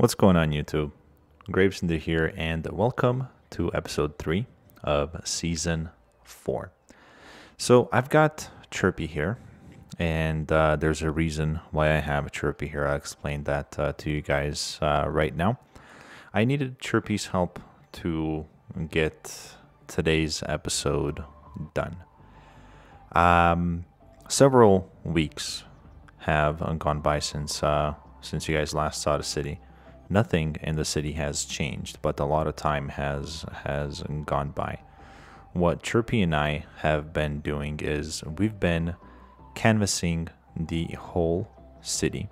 What's going on, YouTube? GraveCinder here, and welcome to episode 3 of season 4. So I've got Chirpy here, and there's a reason why I have Chirpy here. I'll explain that to you guys right now. I needed Chirpy's help to get today's episode done. Several weeks have gone by since you guys last saw the city. Nothing in the city has changed, but a lot of time has gone by. What Chirpy and I have been doing is we've been canvassing the whole city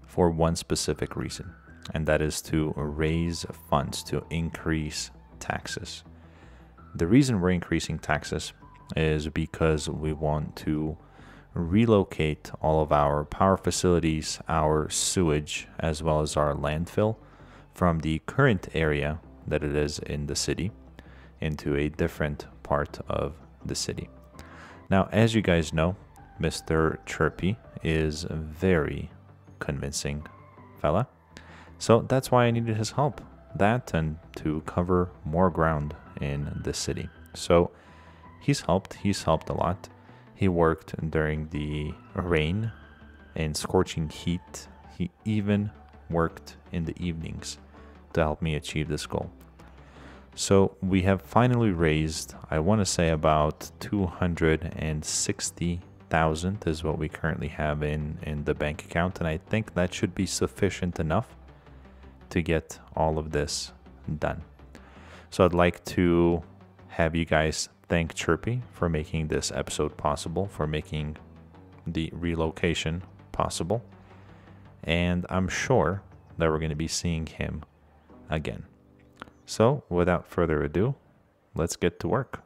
for one specific reason, and that is to raise funds to increase taxes. The reason we're increasing taxes is because we want to relocate all of our power facilities, our sewage, as well as our landfill from the current area that it is in the city into a different part of the city. Now, as you guys know, Mr. Chirpy is a very convincing fella. So that's why I needed his help. That and to cover more ground in the city. So he's helped a lot. He worked during the rain and scorching heat. He even worked in the evenings to help me achieve this goal. So we have finally raised, I want to say about 260,000 is what we currently have in the bank account. And I think that should be sufficient enough to get all of this done. So I'd like to have you guys thank Chirpy for making this episode possible, for making the relocation possible. And I'm sure that we're going to be seeing him again. So without further ado, let's get to work.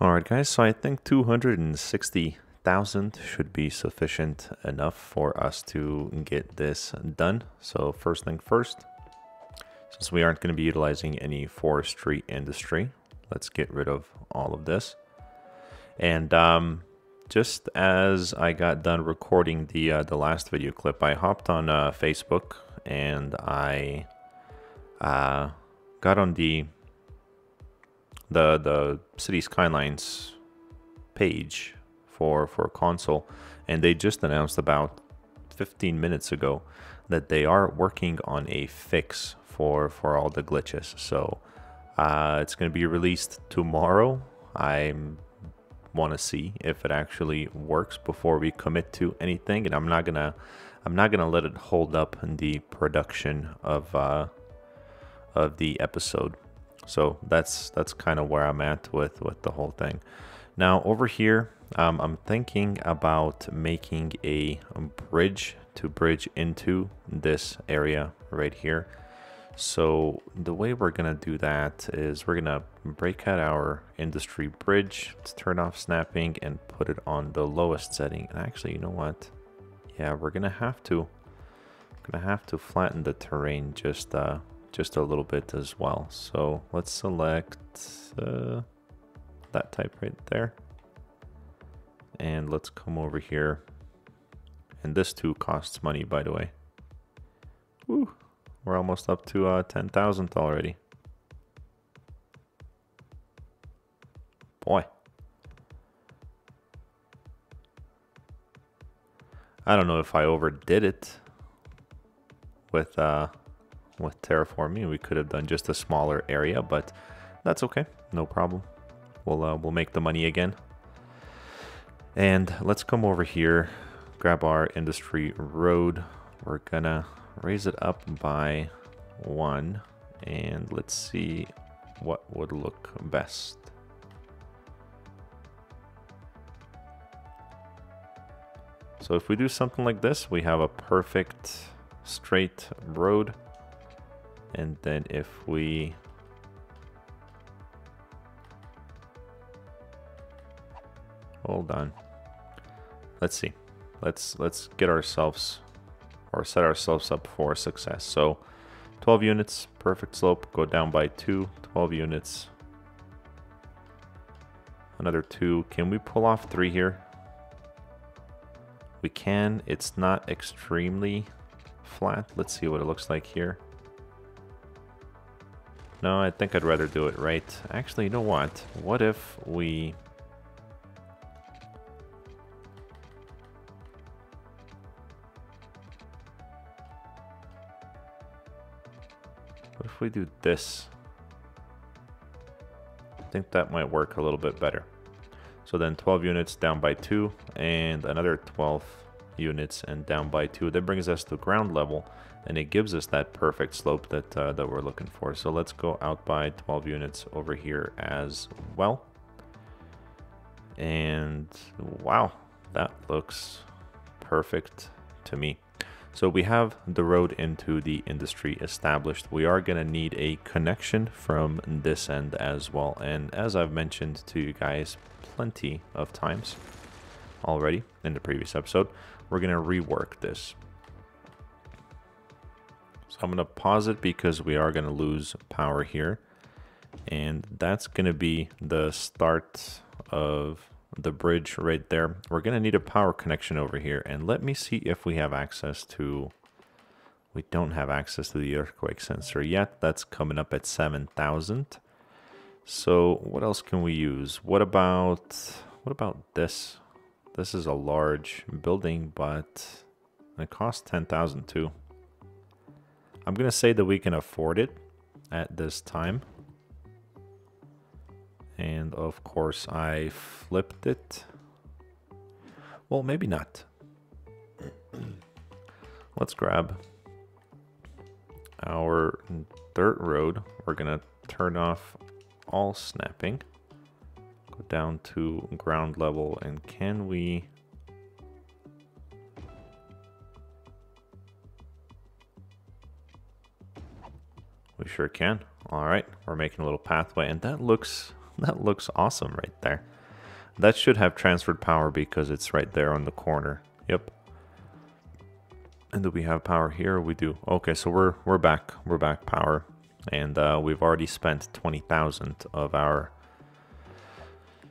Alright guys, so I think 260,000 should be sufficient enough for us to get this done. So first thing first, since we aren't going to be utilizing any forestry industry, let's get rid of all of this. And just as I got done recording the last video clip, I hopped on Facebook and I got on the Cities Skylines page for console, and they just announced about 15 minutes ago that they are working on a fix for all the glitches. So it's going to be released tomorrow. I want to see if it actually works before we commit to anything, and I'm not gonna let it hold up in the production of the episode. So that's kind of where I'm at with the whole thing. Now over here, I'm thinking about making a bridge to bridge into this area right here. So the way we're going to do that is we're going to break out our industry bridge. Let's turn off snapping and put it on the lowest setting. And actually, you know what? Yeah, we're going to have to flatten the terrain just a little bit as well. So let's select that type right there. And let's come over here. And this too costs money, by the way. Woo. We're almost up to 10,000 already. Boy. I don't know if I overdid it with terraforming. We could have done just a smaller area, but that's okay. No problem. We'll make the money again. And let's come over here, grab our industry road. We're gonna raise it up by 1, and let's see what would look best. So if we do something like this, we have a perfect straight road. And then if we hold on, let's see, let's get ourselves or set ourselves up for success. So 12 units, perfect slope, go down by 2, 12 units, another 2. Can we pull off 3 here? We can. It's not extremely flat. Let's see what it looks like here. No, I think I'd rather do it right. Actually, you know what? What if we... What if we do this? I think that might work a little bit better. So then 12 units down by 2 and another 12 units and down by 2. That brings us to ground level and it gives us that perfect slope that that we're looking for. So let's go out by 12 units over here as well. And wow, that looks perfect to me. So we have the road into the industry established. We are going to need a connection from this end as well. And as I've mentioned to you guys plenty of times already in the previous episode, we're going to rework this. So I'm going to pause it because we are going to lose power here. And that's going to be the start of the bridge right there. We're going to need a power connection over here. And let me see if we have access to... We don't have access to the earthquake sensor yet. That's coming up at 7,000. So what else can we use? What about this? This is a large building, but it costs 10,000 too. I'm going to say that we can afford it at this time. And of course I flipped it. Well, maybe not. Let's grab our dirt road. We're gonna turn off all snapping. Go down to ground level, and can we... We sure can. All right, we're making a little pathway, and that looks awesome right there. That should have transferred power because it's right there on the corner. Yep. And do we have power here? We do. Okay, so we're back. We're back power, and we've already spent 20,000 of our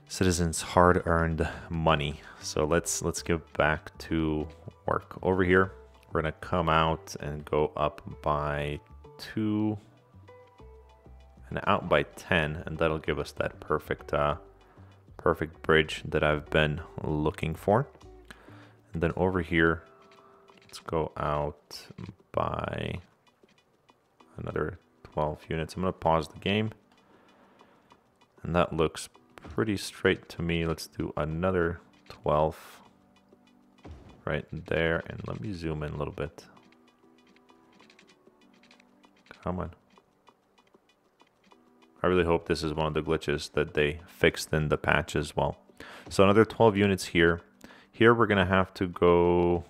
citizens' hard-earned money. So let's get back to work. Over here, we're gonna come out and go up by 2 and out by 10, and that'll give us that perfect perfect bridge that I've been looking for. And then over here, let's go out by another 12 units. I'm gonna pause the game, and that looks pretty straight to me. Let's do another 12 right there, and let me zoom in a little bit. Come on. I really hope this is one of the glitches that they fixed in the patch as well. So another 12 units here. Here we're gonna have to go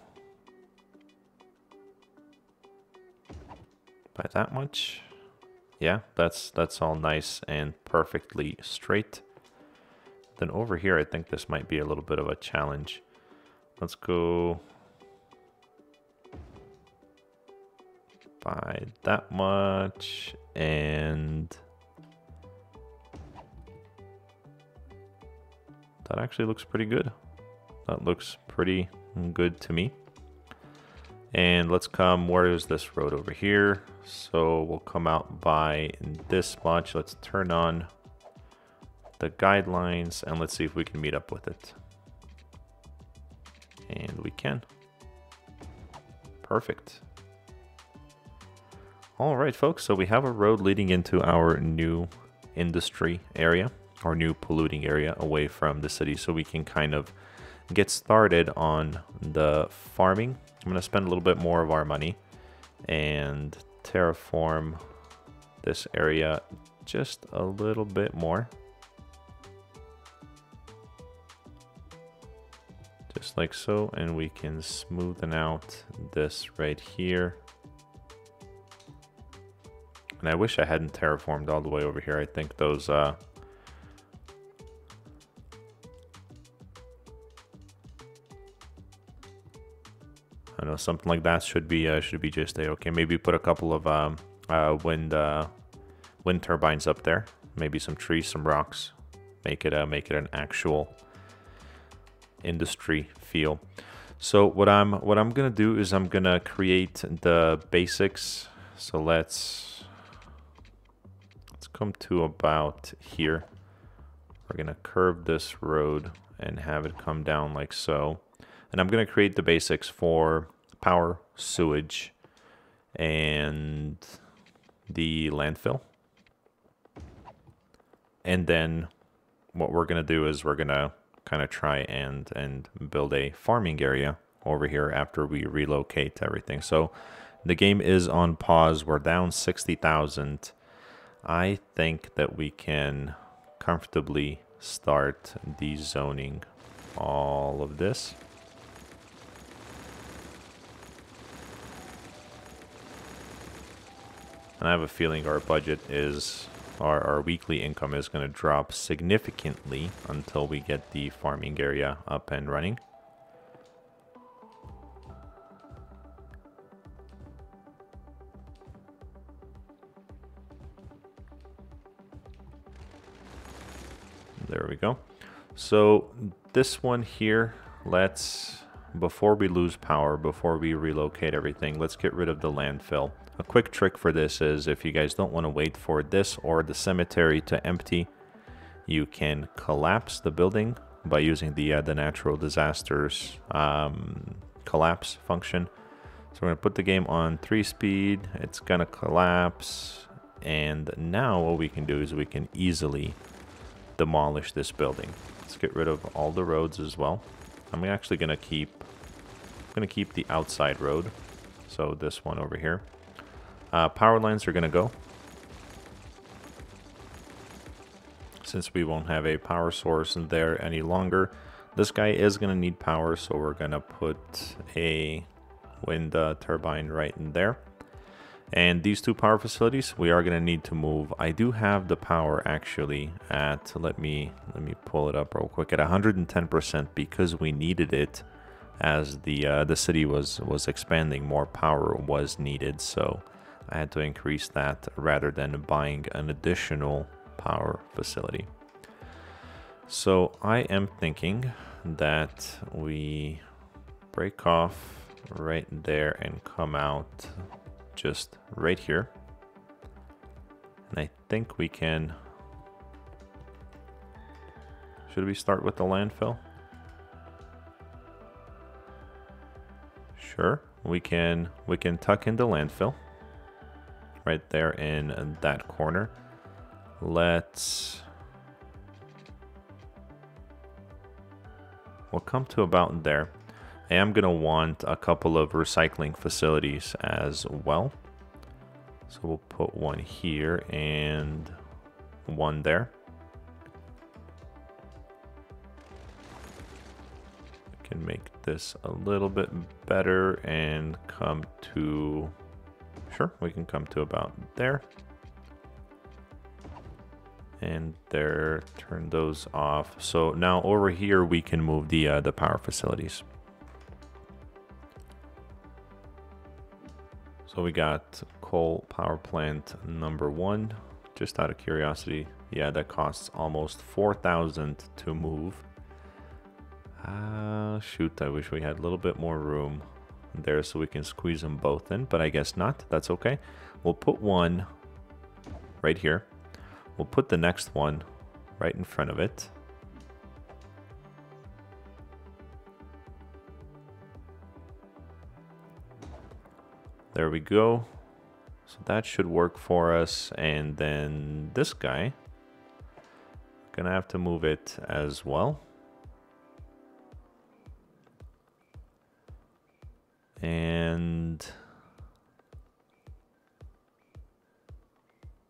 by that much. Yeah, that's all nice and perfectly straight. Then over here, I think this might be a little bit of a challenge. Let's go by that much, and that actually looks pretty good. That looks pretty good to me. And let's come, where is this road over here? So we'll come out by this much. Let's turn on the guidelines and let's see if we can meet up with it. And we can. Perfect. All right, folks, so we have a road leading into our new industry area, our new polluting area away from the city, so we can kind of get started on the farming. I'm going to spend a little bit more of our money and terraform this area just a little bit more. Just like so, and we can smoothen out this right here. And I wish I hadn't terraformed all the way over here. I think those I know, something like that should be just okay. Maybe put a couple of wind turbines up there. Maybe some trees, some rocks. Make it an actual industry feel. So what I'm gonna do is I'm gonna create the basics. So let's come to about here. We're gonna curve this road and have it come down like so. And I'm gonna create the basics for power, sewage, and the landfill. And then what we're gonna do is we're gonna kind of try and build a farming area over here after we relocate everything. So the game is on pause. We're down 60,000. I think that we can comfortably start dezoning all of this. And I have a feeling our budget is, our weekly income is going to drop significantly until we get the farming area up and running. There we go. So this one here, before we lose power, before we relocate everything, let's get rid of the landfill. A quick trick for this is if you guys don't want to wait for this or the cemetery to empty, you can collapse the building by using the natural disasters collapse function. So we're going to put the game on 3-speed. It's going to collapse. And now what we can do is we can easily demolish this building. Let's get rid of all the roads as well. I'm actually going to keep the outside road. So this one over here. Power lines are going to go. Since we won't have a power source in there any longer, this guy is going to need power, so we're going to put a wind turbine right in there. And these two power facilities, we are going to need to move. I do have the power actually at, let me pull it up real quick, at 110% because we needed it as the city was expanding. More power was needed, so I had to increase that rather than buying an additional power facility. So I am thinking that we break off right there and come out just right here. And I think we can... Should we start with the landfill? Sure, we can tuck in the landfill right there in that corner. We'll come to about there. I am going to want a couple of recycling facilities as well. So we'll put one here and one there. I can make this a little bit better and come to... Sure, we can come to about there. And there, turn those off. So now over here we can move the power facilities. So we got coal power plant number 1. Just out of curiosity, yeah, that costs almost 4,000 to move. Shoot, I wish we had a little bit more room there so we can squeeze them both in, but I guess not. That's okay. We'll put one right here. We'll put the next one right in front of it. There we go. So that should work for us. And then this guy, gonna have to move it as well. And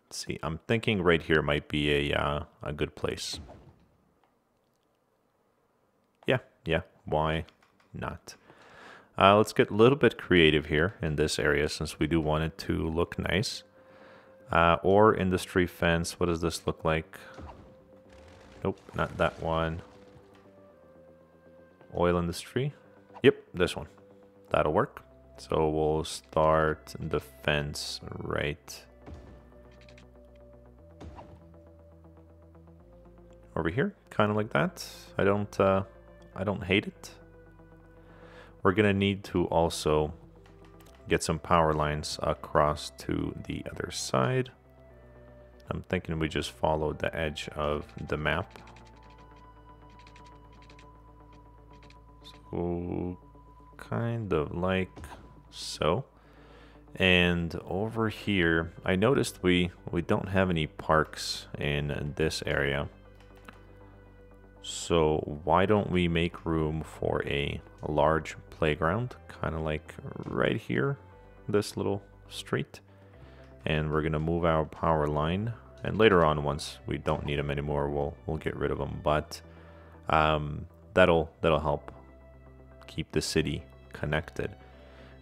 let's see, I'm thinking right here might be a good place. Yeah, why not? Let's get a little bit creative here in this area since we do want it to look nice. Or industry fence, what does this look like? Nope, not that one. Oil industry. Yep, this one. That'll work. So we'll start the fence right over here, kind of like that. I don't hate it. We're gonna need to also get some power lines across to the other side. I'm thinking we just follow the edge of the map. So kind of like so. And over here, I noticed we don't have any parks in this area. So why don't we make room for a large playground, kind of like right here, this little street. And we're gonna move our power line. And later on, once we don't need them anymore, we'll get rid of them. But that'll help keep the city connected.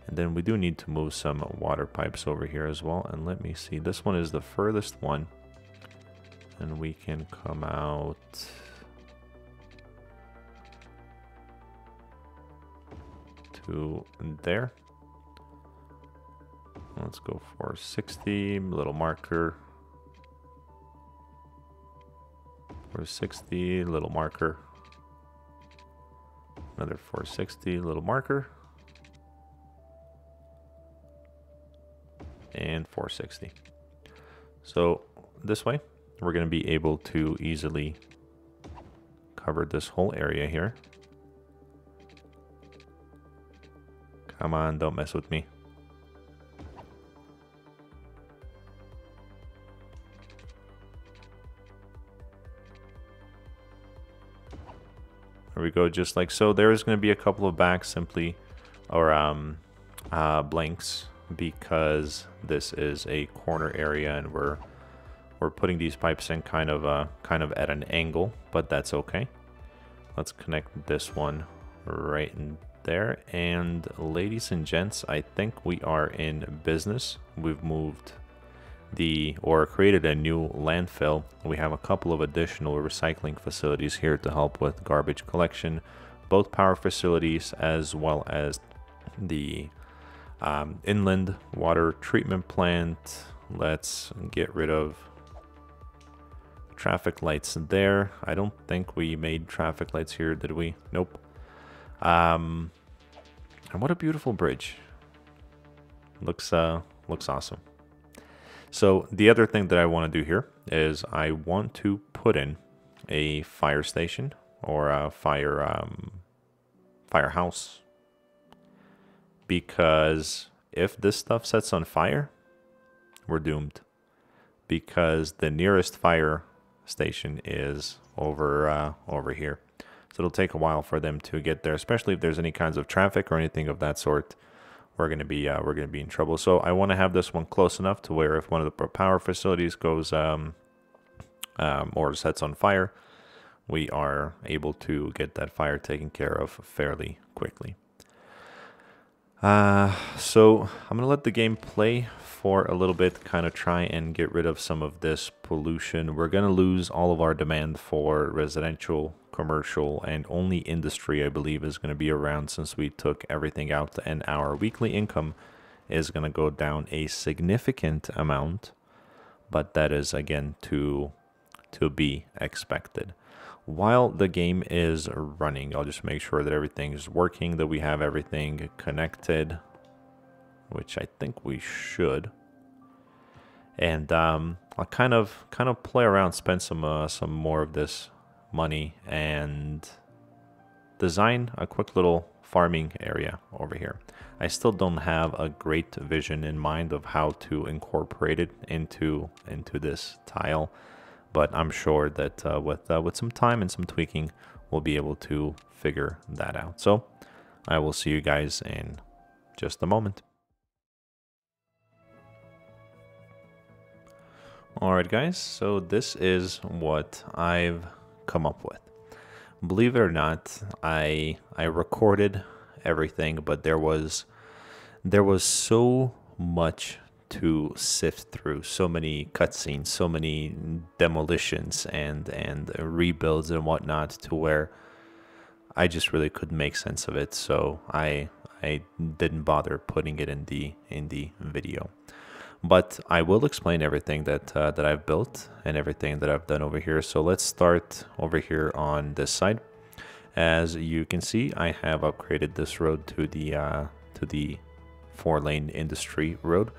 And then we do need to move some water pipes over here as well. And let me see, this one is the furthest one. And we can come out to there. Let's go for 60, little marker. For 60, little marker. Another 460, little marker. And 460. So this way, we're going to be able to easily cover this whole area here. Come on, don't mess with me. There we go, just like so. There is going to be a couple of backs simply, or blanks, because this is a corner area and we're putting these pipes in kind of at an angle, but that's okay. Let's connect this one right in there. And ladies and gents, I think we are in business. We've moved or created a new landfill. We have a couple of additional recycling facilities here to help with garbage collection, both power facilities as well as the inland water treatment plant. Let's get rid of traffic lights there. I don't think we made traffic lights here, did we? Nope. And what a beautiful bridge. Looks awesome. So the other thing that I want to do here is I want to put in a fire station or a firehouse, because if this stuff sets on fire, we're doomed, because the nearest fire station is over here. So it'll take a while for them to get there, especially if there's any kinds of traffic or anything of that sort. We're gonna be in trouble. So I want to have this one close enough to where if one of the power facilities goes or sets on fire, we are able to get that fire taken care of fairly quickly. So I'm gonna let the game play for a little bit, kind of try and get rid of some of this pollution. We're gonna lose all of our demand for residential, commercial, and only industry, I believe, is going to be around since we took everything out, and our weekly income is going to go down a significant amount, but that is again to be expected. While the game is running, I'll just make sure that everything is working, that we have everything connected, which I think we should. And I'll kind of play around, spend some more of this money and design a quick little farming area over here. I still don't have a great vision in mind of how to incorporate it into this tile, but I'm sure that with some time and some tweaking, we'll be able to figure that out. So I will see you guys in just a moment. All right, guys, so this is what I've come up with. Believe it or not, I recorded everything, but there was so much to sift through, so many cutscenes, so many demolitions and rebuilds and whatnot, to where I just really couldn't make sense of it. So I didn't bother putting it in the video. But I will explain everything that I've built and everything that I've done over here. So let's start over here on this side. As you can see, I have upgraded this road to the 4-lane industry road,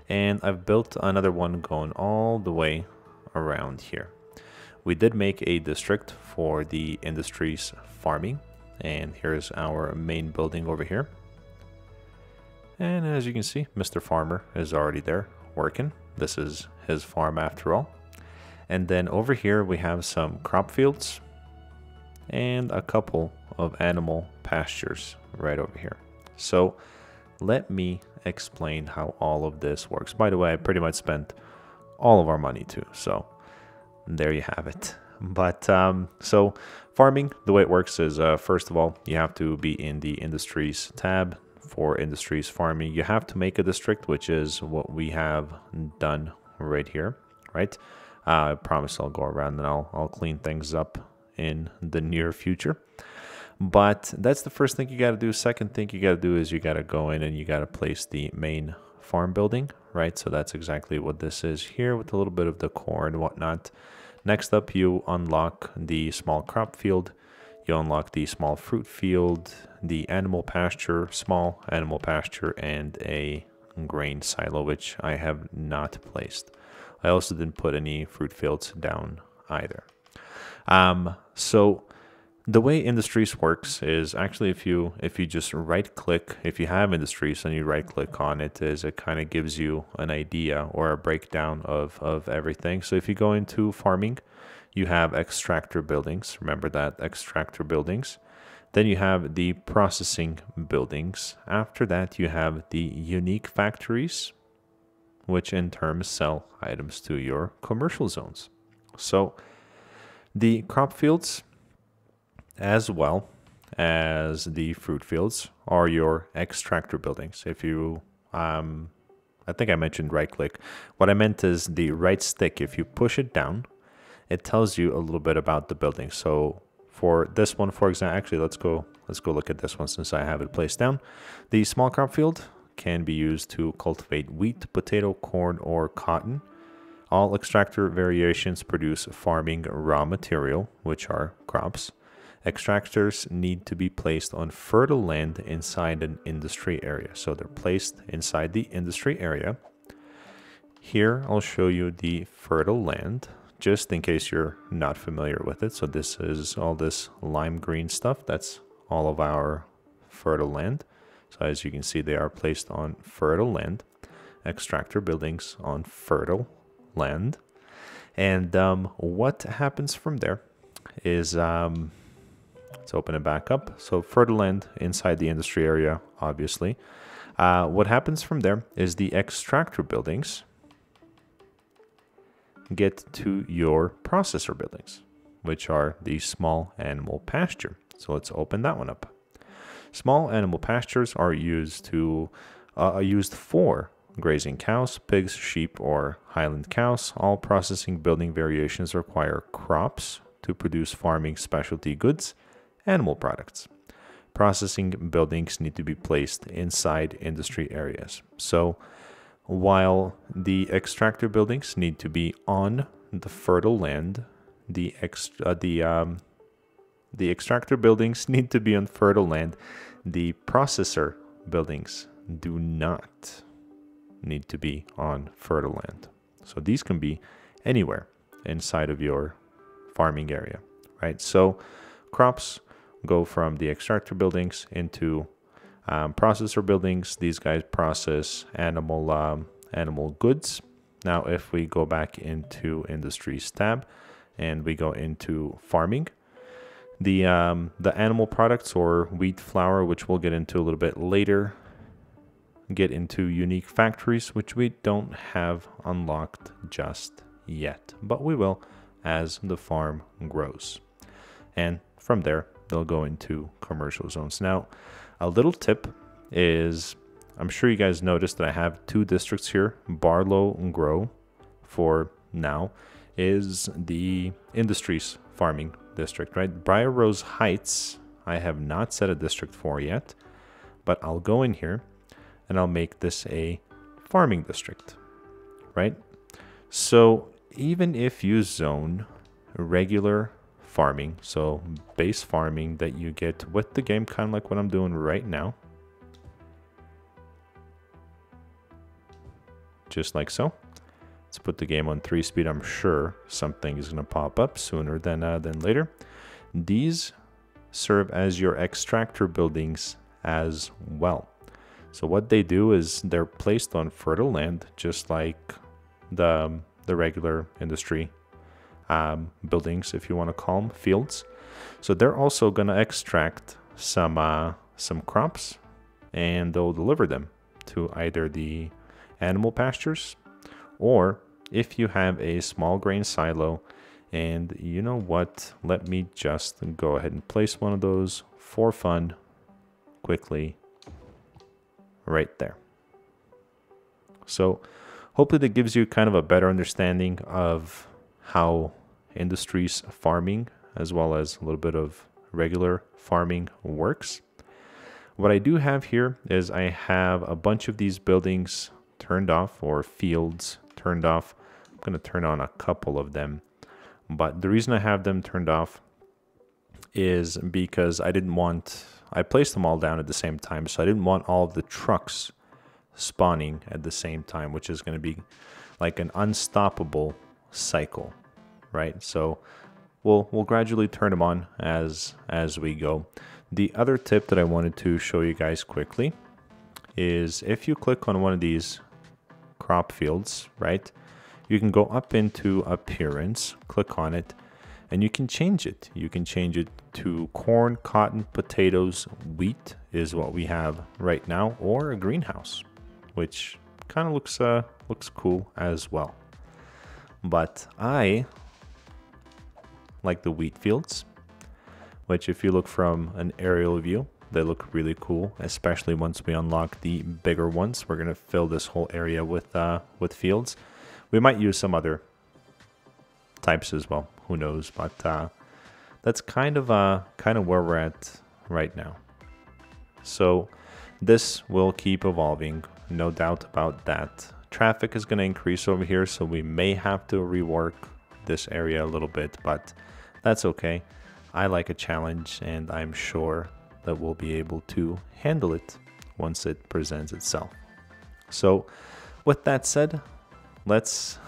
and I've built another one going all the way around here. We did make a district for the industries farming, and here's our main building over here. And as you can see, Mr. Farmer is already there working. This is his farm after all. And then over here we have some crop fields and a couple of animal pastures right over here. So let me explain how all of this works. By the way, I pretty much spent all of our money too, so there you have it. But so farming, the way it works is first of all, you have to be in the industries tab. For industries farming, you have to make a district, which is what we have done right here, right? I promise I'll go around and I'll clean things up in the near future. But that's the first thing you got to do. Second thing you got to do is you got to go in and you got to place the main farm building, right? So that's exactly what this is here with a little bit of decor and whatnot. Next up, you unlock the small crop field. You unlock the small fruit field, the animal pasture, small animal pasture, and a grain silo, which I have not placed. I also didn't put any fruit fields down either. So the way industries works is actually if you just right click, if you have industries and you right click on it, is it kind of gives you an idea or a breakdown of everything. So if you go into farming, you have extractor buildings. Remember that, extractor buildings. Then you have the processing buildings. After that, you have the unique factories, which in turn sell items to your commercial zones. So the crop fields, as well as the fruit fields, are your extractor buildings. If you, I think I mentioned right click. What I meant is the right stick. If you push it down, it tells you a little bit about the building. So for this one, for example, actually, let's go look at this one since I have it placed down. The small crop field can be used to cultivate wheat, potato, corn, or cotton. All extractor variations produce farming raw material, which are crops. Extractors need to be placed on fertile land inside an industry area. So they're placed inside the industry area. Here, I'll show you the fertile land, just in case you're not familiar with it. So this is all this lime green stuff. That's all of our fertile land. So as you can see, they are placed on fertile land. Extractor buildings on fertile land. And what happens from there is, let's open it back up. So fertile land inside the industry area, obviously. What happens from there is the extractor buildings get to your processor buildings, which are the small animal pasture. So let's open that one up. Small animal pastures are used for grazing cows, pigs, sheep, or highland cows. All processing building variations require crops to produce farming specialty goods, animal products. Processing buildings need to be placed inside industry areas. So while the extractor buildings need to be on the fertile land, the extractor buildings need to be on fertile land. The processor buildings do not need to be on fertile land. So these can be anywhere inside of your farming area, right? So crops go from the extractor buildings into processor buildings. These guys process animal goods. Now, if we go back into industries tab and we go into farming, the animal products or wheat, flour, which we'll get into a little bit later, get into unique factories, which we don't have unlocked just yet, but we will as the farm grows. And from there, they'll go into commercial zones. Now, a little tip is, I'm sure you guys noticed that I have two districts here. Barlow and Grow, for now, is the industries farming district, right? Briar Rose Heights, I have not set a district for yet, but I'll go in here and I'll make this a farming district, right? So even if you zone regular farming. So base farming that you get with the game, kind of like what I'm doing right now. Just like so. Let's put the game on 3 speed. I'm sure something is going to pop up sooner than later. These serve as your extractor buildings as well. So what they do is they're placed on fertile land, just like the regular industry buildings, if you want to call them, fields. So they're also going to extract some crops, and they'll deliver them to either the animal pastures, or if you have a small grain silo. And you know what, let me just go ahead and place one of those for fun quickly right there. So hopefully that gives you kind of a better understanding of how industries farming as well as a little bit of regular farming works. What I do have here is I have a bunch of these buildings turned off, or fields turned off. I'm going to turn on a couple of them. But the reason I have them turned off is because I placed them all down at the same time, so I didn't want all of the trucks spawning at the same time, which is going to be like an unstoppable cycle, right? So we'll gradually turn them on as we go. The other tip that I wanted to show you guys quickly is if you click on one of these crop fields, right? You can go up into appearance, click on it, and you can change it. You can change it to corn, cotton, potatoes, wheat is what we have right now, or a greenhouse, which kind of looks cool as well. But I like the wheat fields, which if you look from an aerial view, they look really cool, especially once we unlock the bigger ones. We're going to fill this whole area with fields. We might use some other types as well. Who knows? But that's kind of where we're at right now. So this will keep evolving, no doubt about that. Traffic is going to increase over here, so we may have to rework this area a little bit, but that's okay. I like a challenge, and I'm sure that we'll be able to handle it once it presents itself. So with that said, let's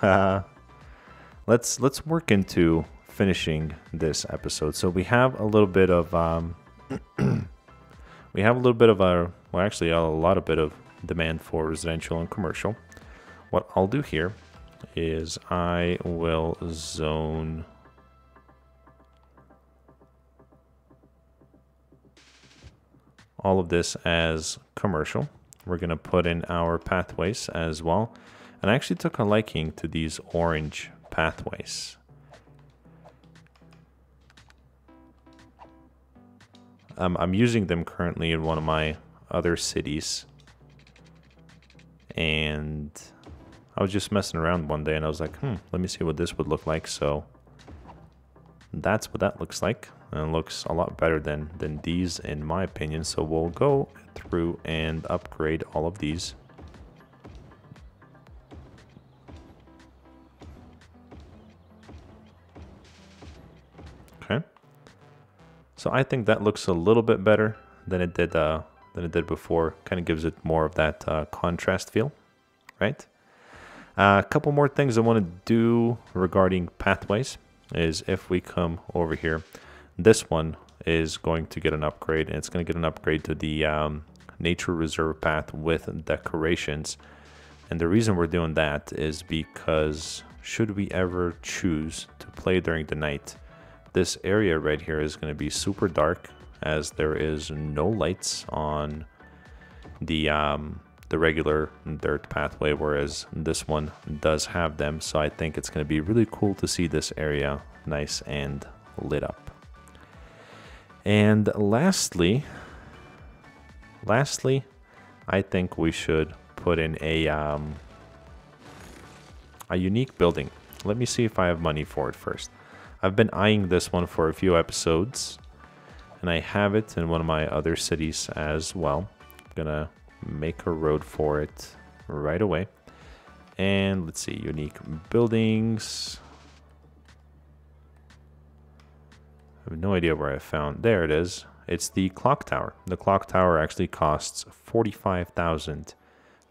work into finishing this episode. So we have a little bit of actually a lot of demand for residential and commercial. What I'll do here is I will zone all of this as commercial. We're going to put in our pathways as well. And I actually took a liking to these orange pathways. I'm using them currently in one of my other cities. And I was just messing around one day and I was like, let me see what this would look like. So that's what that looks like. And it looks a lot better than these in my opinion. So we'll go through and upgrade all of these. Okay. So I think that looks a little bit better than it did before. Kind of gives it more of that contrast feel, right? A couple more things I want to do regarding pathways is if we come over here, this one is going to get an upgrade, and it's going to get an upgrade to the nature reserve path with decorations. And the reason we're doing that is because should we ever choose to play during the night, this area right here is going to be super dark, as there is no lights on the regular dirt pathway, whereas this one does have them. So I think it's going to be really cool to see this area nice and lit up. And lastly, I think we should put in a unique building. Let me see if I have money for it first. I've been eyeing this one for a few episodes, and I have it in one of my other cities as well. I'm gonna make a road for it right away. And let's see, unique buildings. I have no idea where I found. There it is. It's the clock tower. The clock tower actually costs 45,000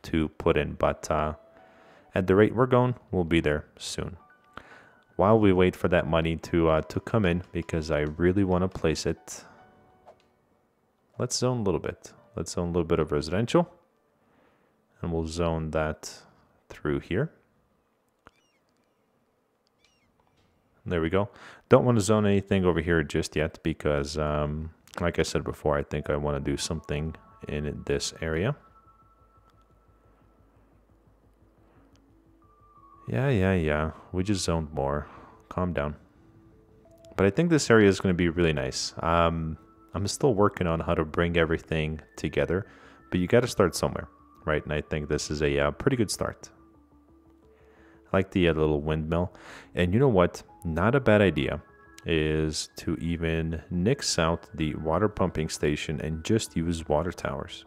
to put in, but at the rate we're going, we'll be there soon. While we wait for that money to come in, because I really want to place it, let's zone a little bit. Let's zone a little bit of residential, and we'll zone that through here. There we go. Don't want to zone anything over here just yet because, like I said before, I think I want to do something in this area. Yeah. We just zoned more. Calm down. But I think this area is going to be really nice. I'm still working on how to bring everything together, but you got to start somewhere, right? And I think this is a pretty good start. I like the little windmill. And you know what? Not a bad idea is to even nix out the water pumping station and just use water towers.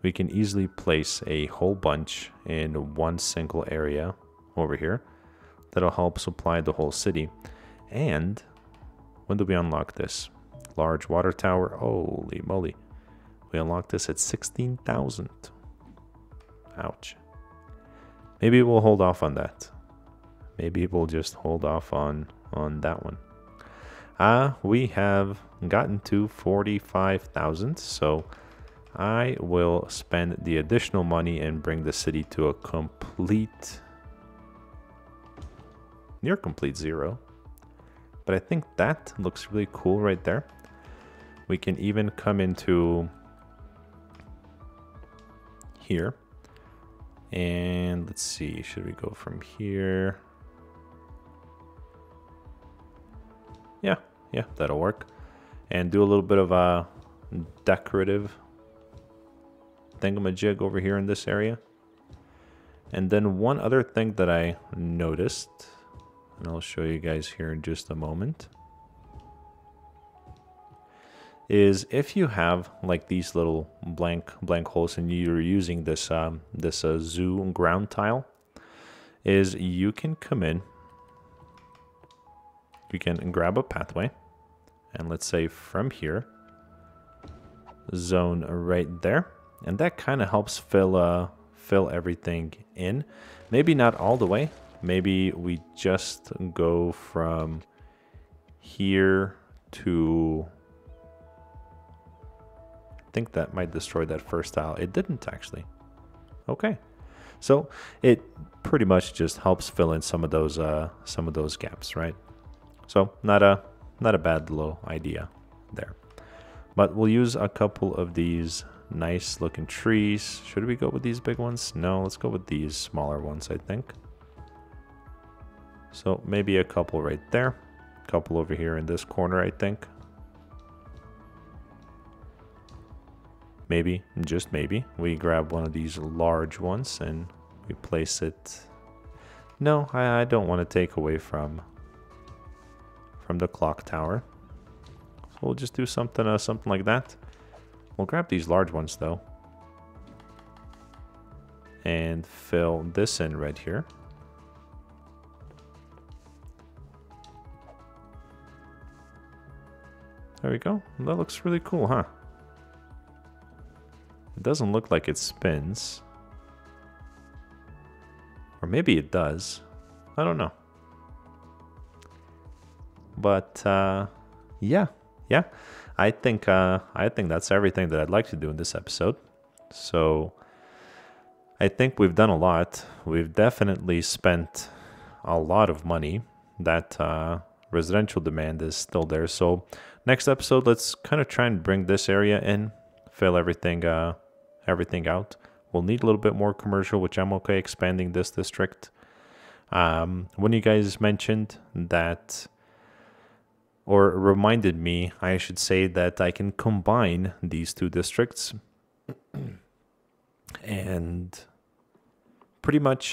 We can easily place a whole bunch in one single area over here. That'll help supply the whole city. And when do we unlock this? Large water tower. Holy moly. We unlocked this at 16,000. Ouch. Maybe we'll hold off on that. Maybe we'll just hold off on that one. We have gotten to 45,000, so I will spend the additional money and bring the city to a near complete zero. But I think that looks really cool right there. We can even come into here. And let's see, should we go from here? Yeah, that'll work. And do a little bit of a decorative thingamajig over here in this area. And then one other thing that I noticed, and I'll show you guys here in just a moment, is if you have like these little blank holes and you're using this zoo ground tile, is you can come in, you can grab a pathway, and let's say from here, zone right there, and that kind of helps fill everything in. Maybe not all the way. Maybe we just go from here to, I think that might destroy that first tile. It didn't actually. Okay. So it pretty much just helps fill in some of those gaps, right? So not a bad little idea there. But we'll use a couple of these nice looking trees. Should we go with these big ones? No, let's go with these smaller ones, I think. So maybe a couple right there, a couple over here in this corner, I think. Maybe, just maybe, we grab one of these large ones and we place it. No, I don't want to take away from the clock tower. So we'll just do something like that. We'll grab these large ones though, and fill this in right here. There we go. That looks really cool, huh? It doesn't look like it spins. Or maybe it does. I don't know. But yeah. I think that's everything that I'd like to do in this episode. So I think we've done a lot. We've definitely spent a lot of money. That residential demand is still there. So next episode, let's kind of try and bring this area in, fill everything out. We'll need a little bit more commercial, which I'm okay expanding this district. When you guys mentioned that, or reminded me, I should say, that I can combine these two districts and pretty much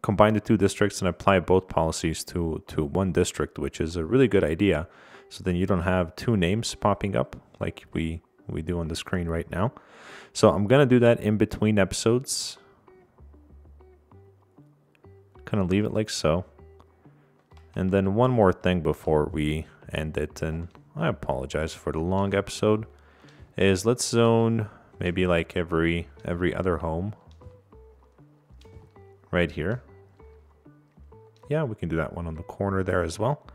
combine the two districts and apply both policies to one district, which is a really good idea. So then you don't have two names popping up like we do on the screen right now. So I'm going to do that in between episodes. Kind of leave it like so. And then one more thing before we end it, and I apologize for the long episode, is let's zone maybe like every other home right here. Yeah, we can do that one on the corner there as well.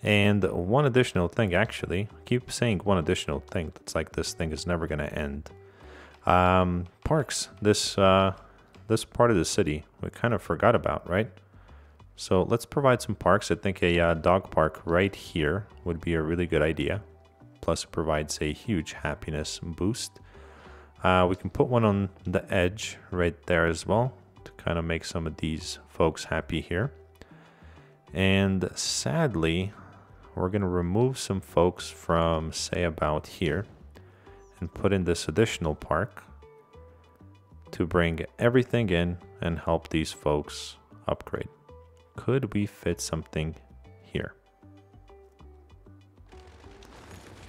And one additional thing, actually, I keep saying one additional thing. It's like this thing is never going to end. Parks. This part of the city we kind of forgot about, right? So let's provide some parks. I think a dog park right here would be a really good idea. Plus it provides a huge happiness boost. We can put one on the edge right there as well to kind of make some of these folks happy here. And sadly, we're going to remove some folks from, say, about here and put in this additional park to bring everything in and help these folks upgrade. Could we fit something here?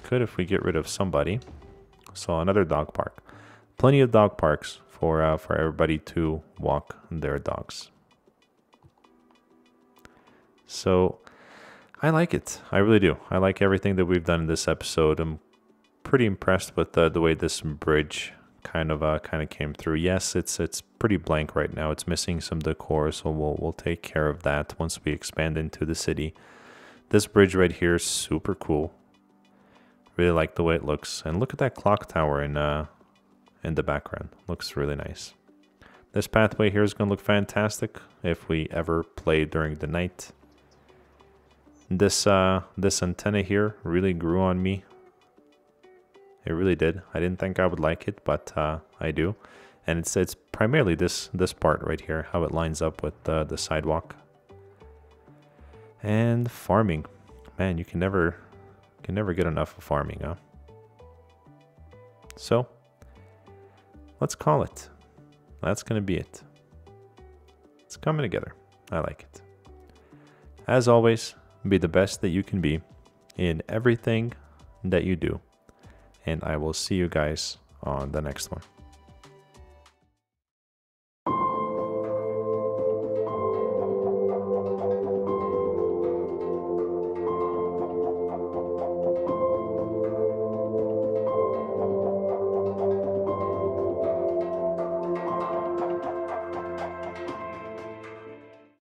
Could if we get rid of somebody. So another dog park. Plenty of dog parks for everybody to walk their dogs. So I like it. I really do. I like everything that we've done in this episode. I'm pretty impressed with the way this bridge kind of came through. Yes, it's pretty blank right now. It's missing some decor, so we'll take care of that once we expand into the city. This bridge right here is super cool. Really like the way it looks. And look at that clock tower in the background. Looks really nice. This pathway here is going to look fantastic if we ever play during the night. This antenna here really grew on me. It really did. I didn't think I would like it, but I do. And it's primarily this part right here, how it lines up with the sidewalk. And farming. Man, you can never get enough of farming, huh? So, let's call it. That's going to be it. It's coming together. I like it. As always, be the best that you can be in everything that you do. And I will see you guys on the next one.